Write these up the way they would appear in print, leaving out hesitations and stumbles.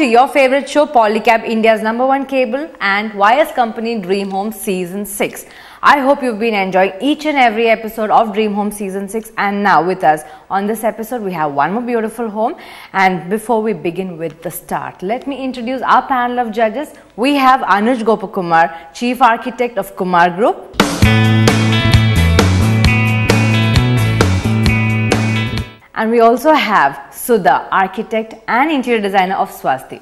to your favorite show, Polycab, India's #1 cable and wires company Dream Home Season 6. I hope you've been enjoying each and every episode of Dream Home Season 6, and now with us on this episode we have one more beautiful home. And before we begin with the start, let me introduce our panel of judges. We have Anuj Gopakumar, Chief Architect of Kumar Group. And we also have Sudha, Architect and Interior Designer of Swasti.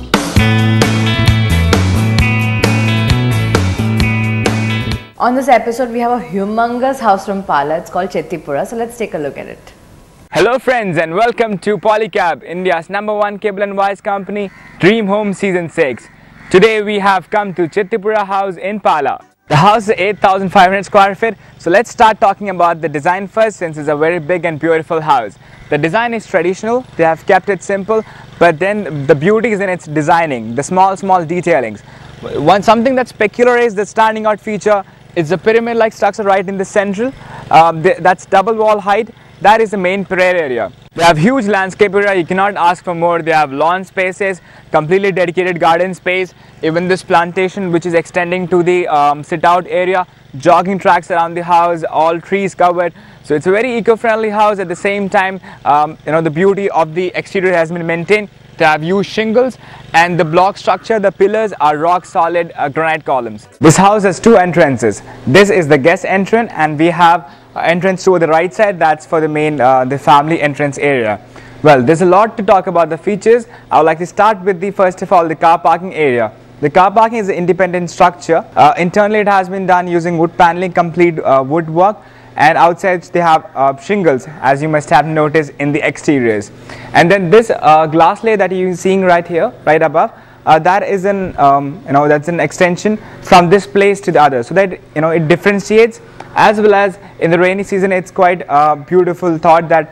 On this episode, we have a humongous house from Pala. It's called Chethipuzha. So let's take a look at it. Hello friends, and welcome to Polycab, India's #1 cable and wires company, Dream Home Season 6. Today we have come to Chethipuzha House in Pala. The house is 8,500 square feet. So let's start talking about the design first, since it's a very big and beautiful house. The design is traditional. They have kept it simple, but then the beauty is in its designing, the small detailings. Something that's peculiar is the standing out feature. It's a pyramid-like structure right in the central. That's double wall height. That is the main prayer area. They have huge landscape area. You cannot ask for more. They have lawn spaces, completely dedicated garden space, even this plantation which is extending to the sit-out area, jogging tracks around the house, all trees covered. So it's a very eco-friendly house. At the same time, the beauty of the exterior has been maintained. They have used shingles, and the block structure, the pillars are rock solid granite columns. This house has two entrances. This is the guest entrance, and we have entrance to the right side. That's for the main the family entrance area. Well, there's a lot to talk about the features. I would like to start with first of all the car parking area. The car parking is an independent structure. Internally it has been done using wood paneling, complete woodwork, and outside they have shingles, as you must have noticed in the exteriors. And then this glass layer that you're seeing right here, right above, that is that's an extension from this place to the other, so that it differentiates. As well as in the rainy season, it's quite a beautiful thought that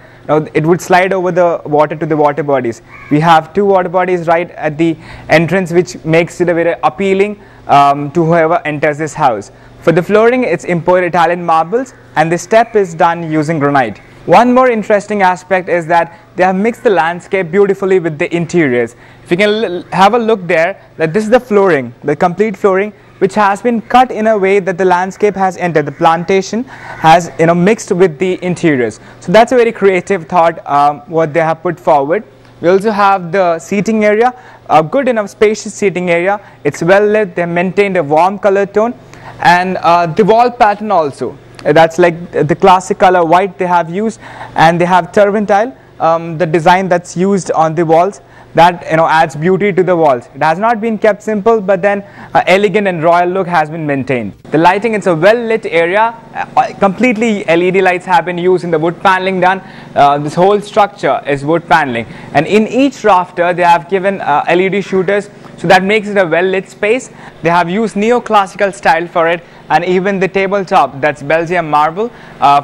it would slide over the water to the water bodies. We have two water bodies right at the entrance, which makes it a very appealing to whoever enters this house. For the flooring, it's imported Italian marbles, and the step is done using granite. One more interesting aspect is that they have mixed the landscape beautifully with the interiors. If you can have a look there, that this is the flooring, the complete flooring, which has been cut in a way that the landscape has entered. The plantation has mixed with the interiors. So that's a very creative thought what they have put forward. We also have the seating area, a good enough spacious seating area. It's well lit. They maintained a warm color tone, and the wall pattern also. That's like the classic color white they have used, and they have turpentine, the design that's used on the walls. That adds beauty to the walls. It has not been kept simple, but then elegant and royal look has been maintained. The lighting, it's a well lit area. Completely LED lights have been used in the wood paneling done. This whole structure is wood paneling, and in each rafter they have given LED shooters, so that makes it a well lit space. They have used neoclassical style for it, and even the tabletop, that's Belgium marble.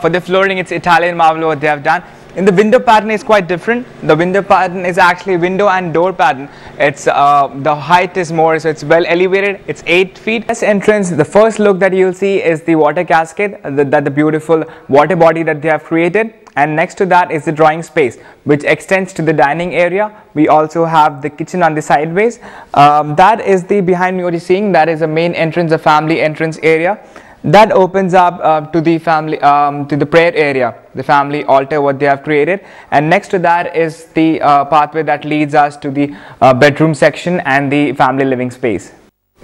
For the flooring, it's Italian marble what they have done. In the window pattern is quite different. The window pattern is actually window and door pattern. It's the height is more, so it's well elevated. It's 8 feet. This entrance, the first look that you'll see is the water cascade, the beautiful water body that they have created. And next to that is the drawing space, which extends to the dining area. We also have the kitchen on the sideways. That is the behind me what you're seeing. That is the main entrance, the family entrance area. That opens up to the family, to the prayer area, the family altar what they have created. And next to that is the pathway that leads us to the bedroom section and the family living space.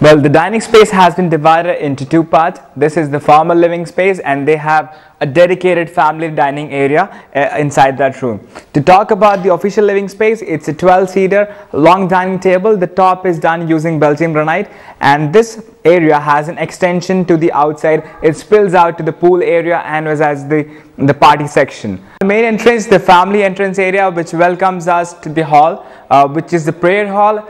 Well, the dining space has been divided into two parts. This is the formal living space, and they have a dedicated family dining area inside that room. To talk about the official living space, it's a 12-seater long dining table. The top is done using Belgian granite, and this area has an extension to the outside. It spills out to the pool area and as the party section. The main entrance, the family entrance area, which welcomes us to the hall, which is the prayer hall.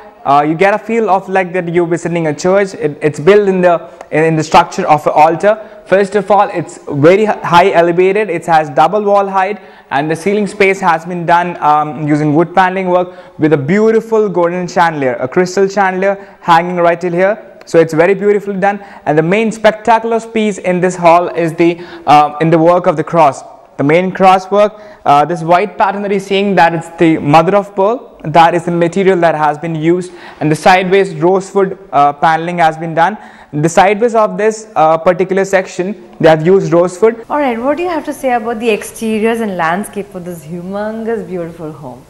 You get a feel of like that you're visiting a church. It's built in the structure of an altar. First of all, it's very high elevated. It has double wall height, and the ceiling space has been done using wood paneling work with a beautiful golden chandelier, a crystal chandelier hanging right till here. So it's very beautifully done. And the main spectacular piece in this hall is in the work of the cross. the main crosswork, this white pattern that you're seeing, that is the mother of pearl. That is the material that has been used, and the sideways rosewood paneling has been done. The sideways of this particular section, they have used rosewood. Alright, what do you have to say about the exteriors and landscape for this humongous beautiful home?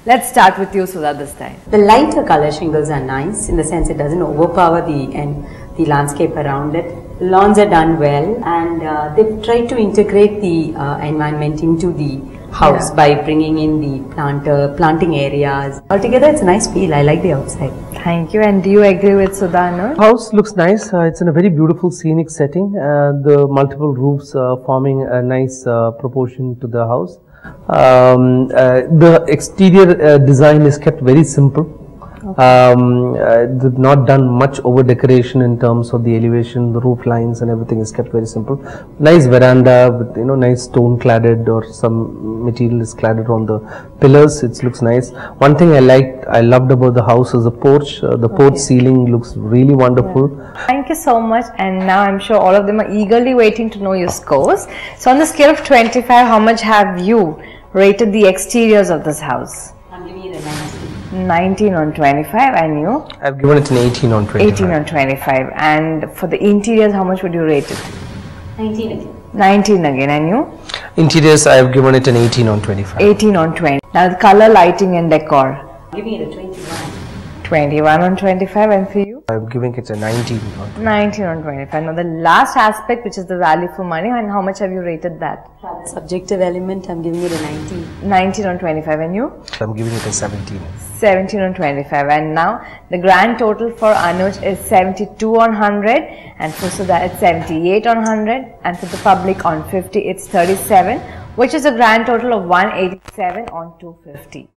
Let's start with you, Sudha, this time. The lighter color shingles are nice in the sense it doesn't overpower the landscape around it. The lawns are done well, and they've tried to integrate the environment into the house by bringing in the planting areas. Altogether, it's a nice feel. I like the outside. Thank you. And do you agree with Sudha? House looks nice. It's in a very beautiful scenic setting. The multiple roofs forming a nice proportion to the house. The exterior design is kept very simple. They've not done much over decoration in terms of the elevation, the roof lines and everything is kept very simple. Nice veranda with nice stone cladded or some material is cladded on the pillars. It looks nice. One thing I loved about the house is the porch. The porch ceiling looks really wonderful. Thank you so much, and now I'm sure all of them are eagerly waiting to know your scores. So on the scale of 25, how much have you rated the exteriors of this house? I'm giving it a 19. 19 on 25, and you? I've given it an 18 on 25. 18 on 25. And for the interiors, how much would you rate it? 19 again. 19 again, and you? Interiors, I have given it an 18 on 25. 18 on 20. Now the color, lighting and decor? I'm giving it a 21. 21 on 25, and for you? I'm giving it a 19 on 25. 19 on 25. Now the last aspect, which is the value for money, and how much have you rated that? Subjective element, I'm giving it a 19. 19 on 25, and you? I'm giving it a 17. 17 on 25. And now the grand total for Anuj is 72 on 100, and for Sudha it's 78 on 100, and for the public on 50 it's 37, which is a grand total of 187 on 250.